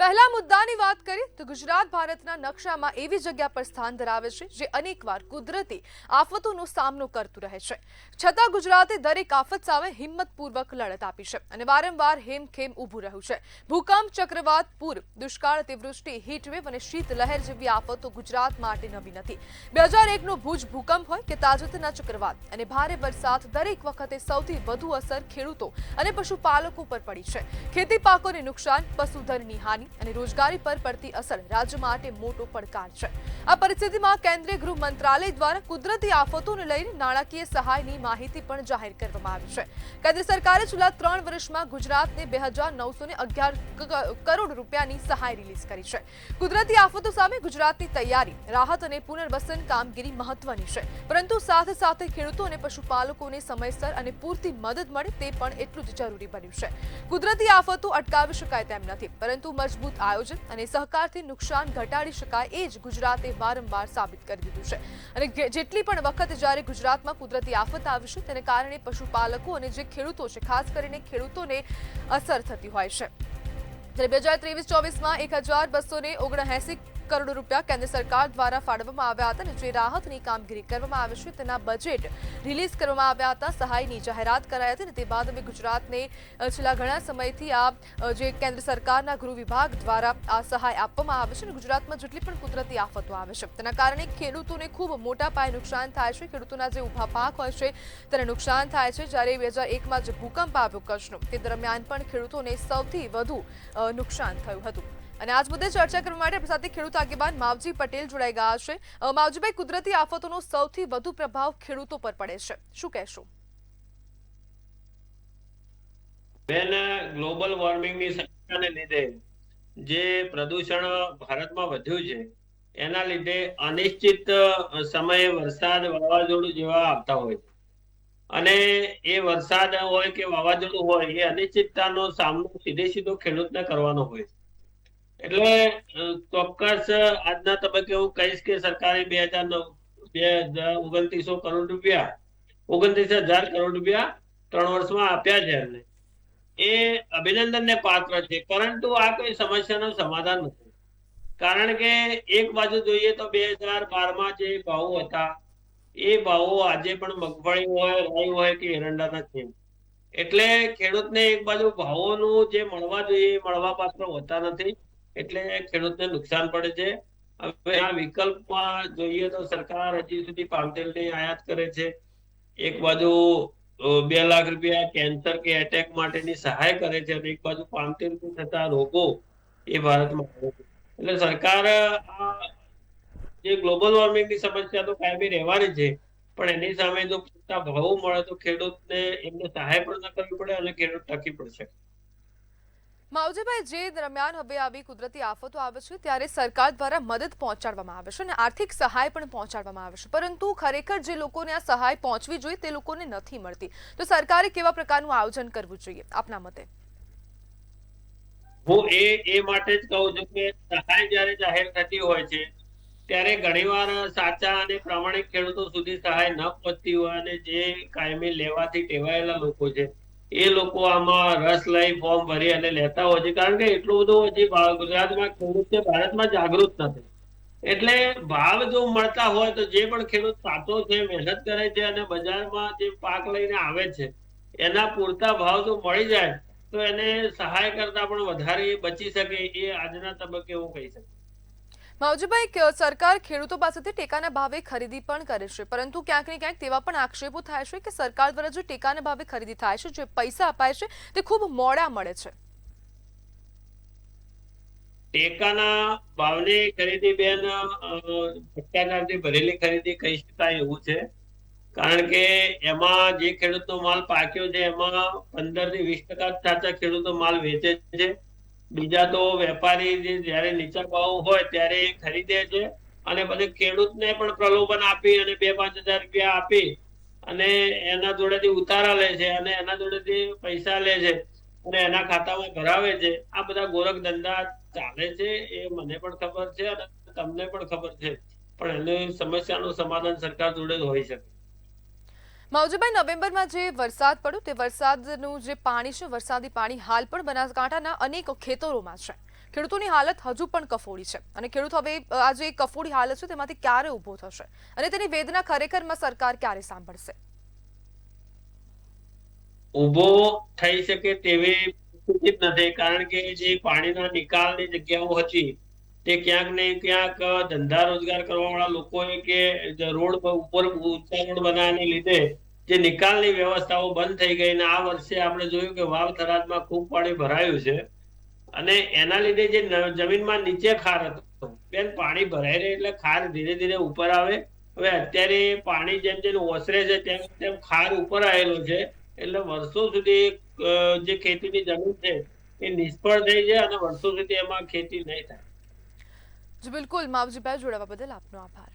પહેલા મુદ્દાની વાત કરીએ તો ગુજરાત ભારતના નકશામાં એવી જગ્યા પર સ્થાન ધરાવે છે જે અનેકવાર કુદરતી આફતોનો સામનો કરતું રહે છે, છતાં ગુજરાતે દરેક આફત સામે હિંમતપૂર્વક લડત આપી છે અને વારંવાર હેમખેમ ઊભું રહ્યું છે। ભૂકંપ, ચક્રવાત, પૂર, દુષ્કાળ, અતિવૃષ્ટિ, હીટવેવ અને શીતલહેર જેવી આફતો ગુજરાત માટે નવી નથી। 2001નો ભુજ ભૂકંપ હોય કે તાજેતરના ચક્રવાત અને ભારે વરસાદ, દરેક વખતે સૌથી વધુ અસર ખેડૂતો અને પશુપાલકો પર પડી છે। ખેતી પાકોને નુકસાન, પશુધનની હાનિ અને રોજગારી પર પડતી અસર રાજ્ય માટે મોટો પડકાર છે। આ પરિસ્થિતિમાં કેન્દ્રીય ગૃહ મંત્રાલય દ્વારા કુદરતી આફતોને લઈને નાણાકીય સહાયની માહિતી પણ જાહેર કરવામાં આવી છે। કેન્દ્ર સરકારે છેલ્લા 3 વર્ષમાં ગુજરાતને 2911 કરોડ રૂપિયાની સહાય રિલીઝ કરી છે। કુદરતી આફતો સામે ગુજરાતની તૈયારી, રાહત અને પુનર્વસન કામગીરી મહત્વની છે, પરંતુ સાથે સાથે ખેડૂતો અને પશુપાલકોને સમયસર અને પૂરતી મદદ મળે તે પણ એટલું જ જરૂરી બન્યું છે। કુદરતી આફતો અટકાવી શકાય તેમ નથી, પરંતુ મજબૂત આયોજન અને સહકારથી નુકસાન ઘટાડી શકાય એ જ ગુજરાતે વારંવાર સાબિત કરી દીધું છે। અને જેટલી પણ વખત જ્યારે ગુજરાતમાં કુદરતી આફત આવી છે તેને કારણે પશુપાલકો અને જે ખેડૂતો છે, ખાસ કરીને ખેડૂતોને અસર થતી હોય છે। ત્યારે 2023-24માં 1279 કરોડ રૂપિયા કેન્દ્ર સરકાર દ્વારા ફાળવવામાં આવ્યા હતા અને જે રાહતની કામગીરી કરવામાં આવી છે તેના બજેટ રિલીઝ કરવામાં આવ્યા હતા, સહાયની જાહેરાત કરાઈ હતી અને તે બાદ હવે ગુજરાતને છેલ્લા ઘણા સમયથી આ જે કેન્દ્ર સરકારના ગૃહ વિભાગ દ્વારા આ સહાય આપવામાં આવે છે અને ગુજરાતમાં જેટલી પણ કુદરતી આફતો આવે છે તેના કારણે ખેડૂતોને ખૂબ મોટા પાયે નુકસાન થાય છે। ખેડૂતોના જે ઊભા પાક હોય છે તેને નુકસાન થાય છે। જ્યારે 2001માં જે ભૂકંપ આવ્યો કચ્છનો તે દરમિયાન પણ ખેડૂતોને સૌથી વધુ નુકસાન થયું હતું। અને આજ મુદ્દે ચર્ચા કરવા માટે આપણી સાથે ખેડૂત આગેવાન માવજી પટેલ જોડાઈ ગયા છે। માવજીભાઈ, કુદરતી આફતોનો સૌથી વધુ પ્રભાવ ખેડૂતો પર પડે છે, શું કહેશો? બેન, ગ્લોબલ વોર્મિંગની સમસ્યાને લીધે જે પ્રદૂષણ ભારતમાં વધ્યું છે એના લીધે અનિશ્ચિત સમયે વરસાદ, વાવાઝોડું જેવા આવતા હોય છે અને એ વરસાદ હોય કે વાવાઝોડું હોય એ અનિશ્ચિતતાનો સામનો સીધો ખેડૂતને કરવાનો હોય છે। એટલે ચોક્કસ આજના તબક્કે હું કહીશ કે સરકારે 2900 કરોડ રૂપિયા 29,000 કરોડ રૂપિયા 3 વર્ષમાં આપ્યા છે એમને। એ અભિનંદનને પાત્ર છે, પરંતુ આ કોઈ સમસ્યાનું સમાધાન નથી। કારણ કે એક બાજુ જોઈએ તો 2012માં જે ભાવો હતા એ ભાવો આજે પણ મગફળી હોય, રાઈ હોય કે એરંડાના છે। એટલે ખેડૂતને એક બાજુ ભાવોનું જે મળવા જોઈએ એ મળવા પાત્ર હોતા નથી, એટલે ખેડૂતને નુકસાન પડે છે। હવે આ વિકલ્પમાં જોઈએ તો સરકાર હજી સુધી પામતેલની આયાત કરે છે। એક બાજુ 2 લાખ રૂપિયા કેન્સર કે એટેક માટેની સહાય કરે છે અને એક બાજુ પામતેલથી થતા રોગો એ ભારતમાં આવે છે। એટલે સરકાર જે ગ્લોબલ વોર્મિંગની સમસ્યા તો કાયમી રહેવાની છે, પણ એની સામે જો પૂરતા ભાવો મળે તો ખેડૂતને એમને સહાય પણ ન કરવી પડે અને ખેડૂત ટકી પણ શકે। માવજીભાઈ, જે દરમિયાન હવે આવી કુદરતી આફતો આવે છે ત્યારે સરકાર દ્વારા મદદ પહોંચાડવામાં આવે છે અને આર્થિક સહાય પણ પહોંચાડવામાં આવે છે, પરંતુ ખરેખર જે લોકોને આ સહાય પહોંચવી જોઈએ તે લોકોને નથી મળતી, તો સરકારે કેવા પ્રકારનું આયોજન કરવું જોઈએ આપના મતે? હું એ માટે જ કહું છું કે સહાય જ્યારે જાહેર થતી હોય છે ત્યારે ઘણીવાર સાચા અને પ્રામાણિક ખેડૂતો સુધી સહાય ન પહોંચતી હોય અને જે કાયમી લેવાથી ટેવાયેલા લોકો છે એ લોકો આમાં રસ લઈ ફોર્મ ભરી અને લેતા હોય છે। કારણ કે એટલું બધું હજી ગુજરાતમાં ખેડૂત છે, ભારતમાં જાગૃત નથી। એટલે ભાવ જો મળતા હોય તો જે પણ ખેડૂત સાચો છે, મહેનત કરે છે અને બજારમાં જે પાક લઈને આવે છે એના પૂરતા ભાવ જો મળી જાય તો એને સહાય કરતા પણ વધારે બચી શકે, એ આજના તબક્કે હું કહી શકું। માવજીભાઈ, સરકાર ખેડૂતો પાસેથી ટેકાના ભાવે ખરીદી પણ કરે છે, પરંતુ ક્યાંક ને ક્યાંક તેવા પણ આક્ષેપો થાય છે કે સરકાર દ્વારા જે ટેકાના ભાવે ખરીદી થાય છે, જે પૈસા અપાય છે તે ખૂબ મોડા મળે છે। ટેકાના ભાવની ખરીદી બેન ભ્રષ્ટાચારથી ભરેલી ખરીદી કહી શકાય એવું છે। કારણ કે એમાં જે ખેડૂતનો માલ પાક્યો છે એમાં 15 થી 20% સાચા ખેડૂતો માલ વેચે છે, બીજા તો વેપારી જે જ્યારે નીચા ભાવ હોય ત્યારે એ ખરીદે છે અને પછી ખેડૂતને પણ પ્રલોભન આપી અને 2-5 હજાર રૂપિયા આપી અને એના જોડેથી ઉતારા લે છે અને એના જોડેથી પૈસા લે છે અને એના ખાતામાં ભરાવે છે। આ બધા ગોરખ ધંધા ચાલે છે, એ મને પણ ખબર છે અને તમને પણ ખબર છે, પણ એની સમસ્યાનું સમાધાન સરકાર જોડે જ હોઈ શકે। માવજીભાઈ, નવેમ્બરમાં જે વરસાદ પડ્યો તે વરસાદનું જે પાણી છે, વરસાદી પાણી હાલ પણ બનાસકાંઠાના અનેક ખેતરોમાં છે, ખેડૂતોની હાલત હજુ પણ કફોડી છે અને ખેડૂત હવે આ જે કફોડી હાલત છે તેમાંથી ક્યારે ઊભો થશે અને તેની વેદના ખરેખરમાં સરકાર ક્યારે સાંભળશે? ઊભો થઈ શકે તેવી સ્થિતિ જ નથી, કારણ કે જે પાણીના નિકાલની જગ્યાઓ હતી તે ક્યાંક ને ક્યાંક ધંધા રોજગાર કરવાવાળા લોકોએ કે રોડ ઉપર ઊંચા રોડ બનાવવાને લીધે જે નિકાલની વ્યવસ્થાઓ બંધ થઈ ગઈ અને આ વર્ષે આપણે જોયું કે વાવ થરાદમાં ખૂબ પાણી ભરાયું છે અને એના લીધે જે જમીનમાં નીચે ખાર હતો બેન, પાણી ભરાઈ રહે એટલે ખાર ધીરે ધીરે ઉપર આવે. હવે અત્યારે પાણી જેમ જેમ ઓસરે છે તેમ તેમ ખાર ઉપર આવેલો છે, એટલે વર્ષો સુધી જે ખેતીની જમીન છે એ નિષ્ફળ થઈ જાય અને વર્ષો સુધી એમાં ખેતી નહીં થાય. જી બિલકુલ, માવજીભાઈ, જોડાવા બદલ આપનો આભાર.